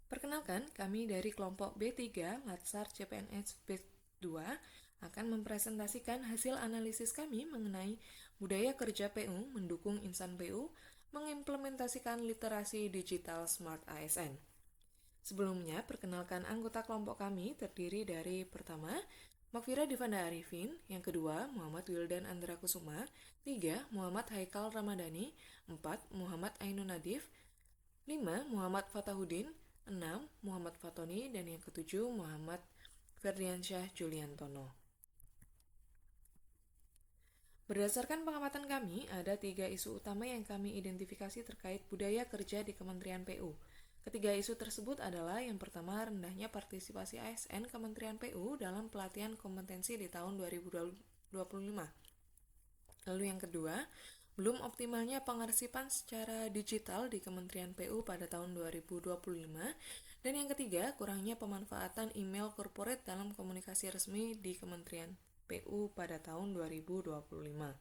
Perkenalkan, kami dari kelompok B3 Latsar CPNS B2 akan mempresentasikan hasil analisis kami mengenai budaya kerja PU mendukung insan PU mengimplementasikan literasi digital Smart ASN. Sebelumnya, perkenalkan anggota kelompok kami terdiri dari pertama, Makfira Divanda Arifin, yang kedua, Muhammad Wildan Andra Kusuma, tiga, Muhammad Haikal Ramadhani, empat, Muhammad Ainun Nadif, 5. Muhammad Fatahuddin, 6. Muhammad Fatoni, dan yang ketujuh Muhammad Ferdiansyah Juliantono. Berdasarkan pengamatan kami, ada 3 isu utama yang kami identifikasi terkait budaya kerja di Kementerian PU. Ketiga isu tersebut adalah yang pertama, rendahnya partisipasi ASN Kementerian PU dalam pelatihan kompetensi di tahun 2025. Lalu yang kedua, belum optimalnya pengarsipan secara digital di Kementerian PU pada tahun 2025. Dan yang ketiga, kurangnya pemanfaatan email corporate dalam komunikasi resmi di Kementerian PU pada tahun 2025.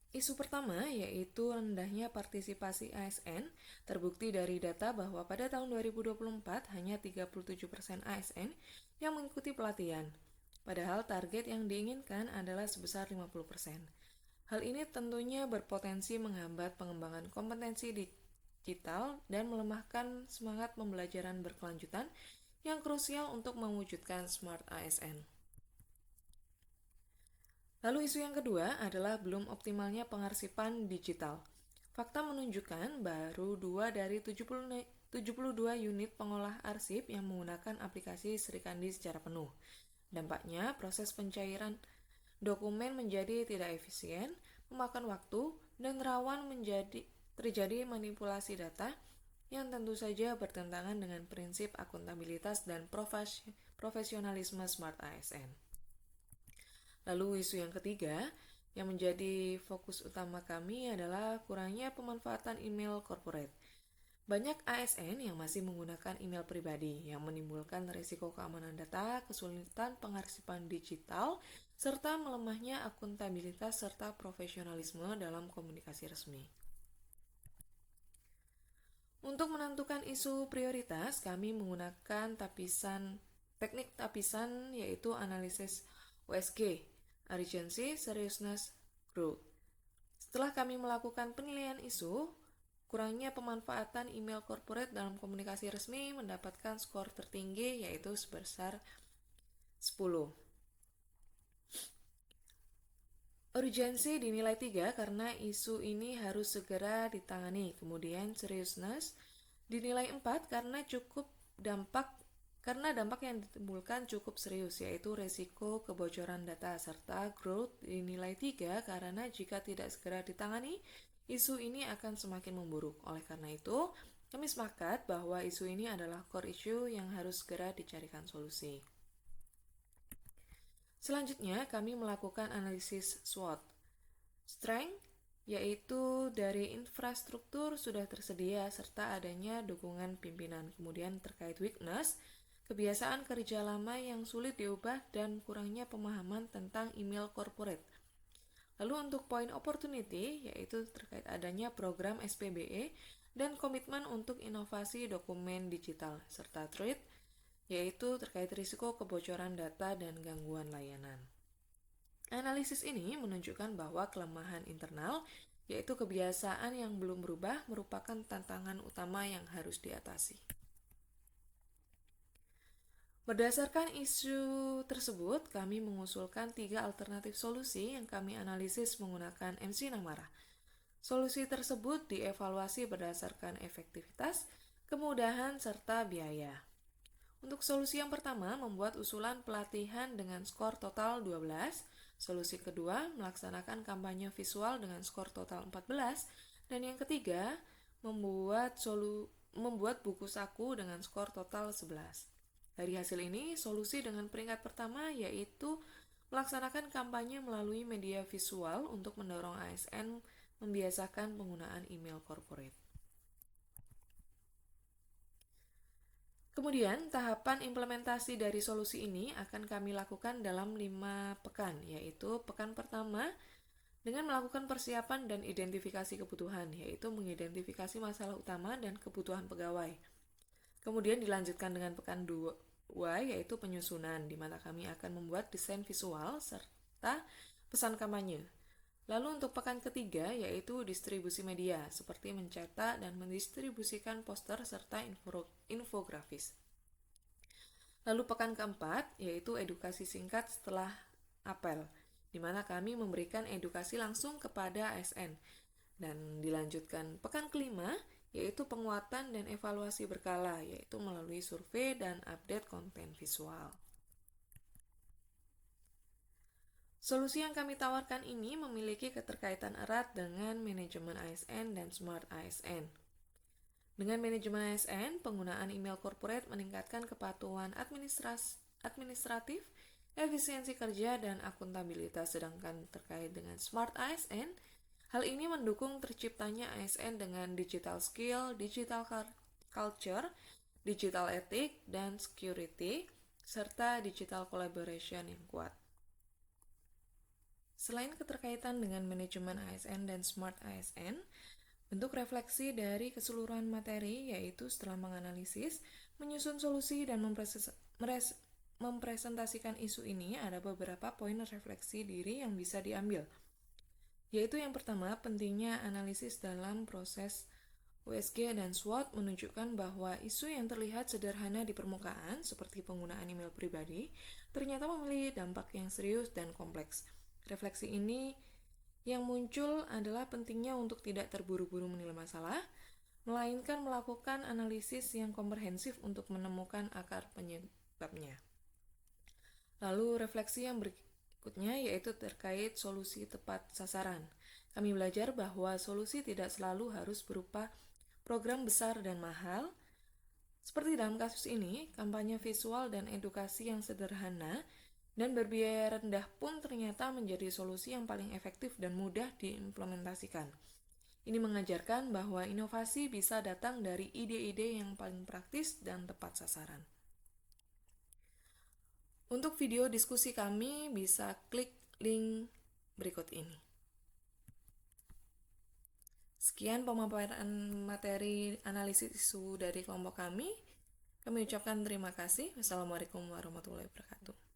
Isu pertama yaitu rendahnya partisipasi ASN terbukti dari data bahwa pada tahun 2024 hanya 37% ASN yang mengikuti pelatihan. Padahal target yang diinginkan adalah sebesar 50%. Hal ini tentunya berpotensi menghambat pengembangan kompetensi digital dan melemahkan semangat pembelajaran berkelanjutan yang krusial untuk mewujudkan Smart ASN. Lalu isu yang kedua adalah belum optimalnya pengarsipan digital. Fakta menunjukkan baru 2 dari 72 unit pengolah arsip yang menggunakan aplikasi Srikandi secara penuh. Dampaknya, proses pencairan dokumen menjadi tidak efisien, memakan waktu, dan rawan terjadi manipulasi data yang tentu saja bertentangan dengan prinsip akuntabilitas dan profesionalisme Smart ASN. Lalu isu yang ketiga, yang menjadi fokus utama kami adalah kurangnya pemanfaatan email corporate. Banyak ASN yang masih menggunakan email pribadi yang menimbulkan risiko keamanan data, kesulitan pengarsipan digital, serta melemahnya akuntabilitas serta profesionalisme dalam komunikasi resmi. Untuk menentukan isu prioritas, kami menggunakan teknik tapisan yaitu analisis USG, Urgency, Seriousness, Growth. Setelah kami melakukan penilaian isu, kurangnya pemanfaatan email corporate dalam komunikasi resmi mendapatkan skor tertinggi yaitu sebesar 10. Urgensi dinilai 3 karena isu ini harus segera ditangani. Kemudian seriousness dinilai 4 karena dampak yang ditimbulkan cukup serius, yaitu resiko kebocoran data, serta growth dinilai 3 karena jika tidak segera ditangani, isu ini akan semakin memburuk. Oleh karena itu, kami sepakat bahwa isu ini adalah core issue yang harus segera dicarikan solusi. Selanjutnya, kami melakukan analisis SWOT. Strength, yaitu dari infrastruktur sudah tersedia serta adanya dukungan pimpinan. Kemudian terkait weakness, kebiasaan kerja lama yang sulit diubah dan kurangnya pemahaman tentang email corporate. Lalu untuk point opportunity, yaitu terkait adanya program SPBE dan komitmen untuk inovasi dokumen digital, serta threat, yaitu terkait risiko kebocoran data dan gangguan layanan. Analisis ini menunjukkan bahwa kelemahan internal, yaitu kebiasaan yang belum berubah, merupakan tantangan utama yang harus diatasi. Berdasarkan isu tersebut, kami mengusulkan 3 alternatif solusi yang kami analisis menggunakan MC Namara. Solusi tersebut dievaluasi berdasarkan efektivitas, kemudahan, serta biaya. Untuk solusi yang pertama, membuat usulan pelatihan dengan skor total 12. Solusi kedua, melaksanakan kampanye visual dengan skor total 14. Dan yang ketiga, membuat buku saku dengan skor total 11. Dari hasil ini, solusi dengan peringkat pertama yaitu melaksanakan kampanye melalui media visual untuk mendorong ASN membiasakan penggunaan email corporate. Kemudian, tahapan implementasi dari solusi ini akan kami lakukan dalam 5 pekan, yaitu pekan pertama dengan melakukan persiapan dan identifikasi kebutuhan, yaitu mengidentifikasi masalah utama dan kebutuhan pegawai. Kemudian dilanjutkan dengan pekan 2, yaitu penyusunan, di mana kami akan membuat desain visual serta pesan kampanye. Lalu untuk pekan ketiga, yaitu distribusi media, seperti mencetak dan mendistribusikan poster serta infografis. Lalu pekan keempat, yaitu edukasi singkat setelah apel, di mana kami memberikan edukasi langsung kepada ASN. Dan dilanjutkan pekan kelima, yaitu penguatan dan evaluasi berkala, yaitu melalui survei dan update konten visual. Solusi yang kami tawarkan ini memiliki keterkaitan erat dengan manajemen ASN dan Smart ASN. Dengan manajemen ASN, penggunaan email corporate meningkatkan kepatuhan administratif, efisiensi kerja, dan akuntabilitas. Sedangkan terkait dengan Smart ASN, hal ini mendukung terciptanya ASN dengan digital skill, digital culture, digital ethic, dan security, serta digital collaboration yang kuat. Selain keterkaitan dengan manajemen ASN dan Smart ASN, bentuk refleksi dari keseluruhan materi yaitu setelah menganalisis, menyusun solusi, dan mempresentasikan isu ini, ada beberapa poin refleksi diri yang bisa diambil. Yaitu yang pertama, pentingnya analisis dalam proses USG dan SWOT menunjukkan bahwa isu yang terlihat sederhana di permukaan, seperti penggunaan email pribadi, ternyata memiliki dampak yang serius dan kompleks. Refleksi ini yang muncul adalah pentingnya untuk tidak terburu-buru menilai masalah, melainkan melakukan analisis yang komprehensif untuk menemukan akar penyebabnya. Lalu refleksi yang berikutnya yaitu terkait solusi tepat sasaran. Kami belajar bahwa solusi tidak selalu harus berupa program besar dan mahal. Seperti dalam kasus ini, kampanye visual dan edukasi yang sederhana dan berbiaya rendah pun ternyata menjadi solusi yang paling efektif dan mudah diimplementasikan. Ini mengajarkan bahwa inovasi bisa datang dari ide-ide yang paling praktis dan tepat sasaran. Untuk video diskusi kami bisa klik link berikut ini. Sekian pemaparan materi analisis isu dari kelompok kami. Kami ucapkan terima kasih. Wassalamualaikum warahmatullahi wabarakatuh.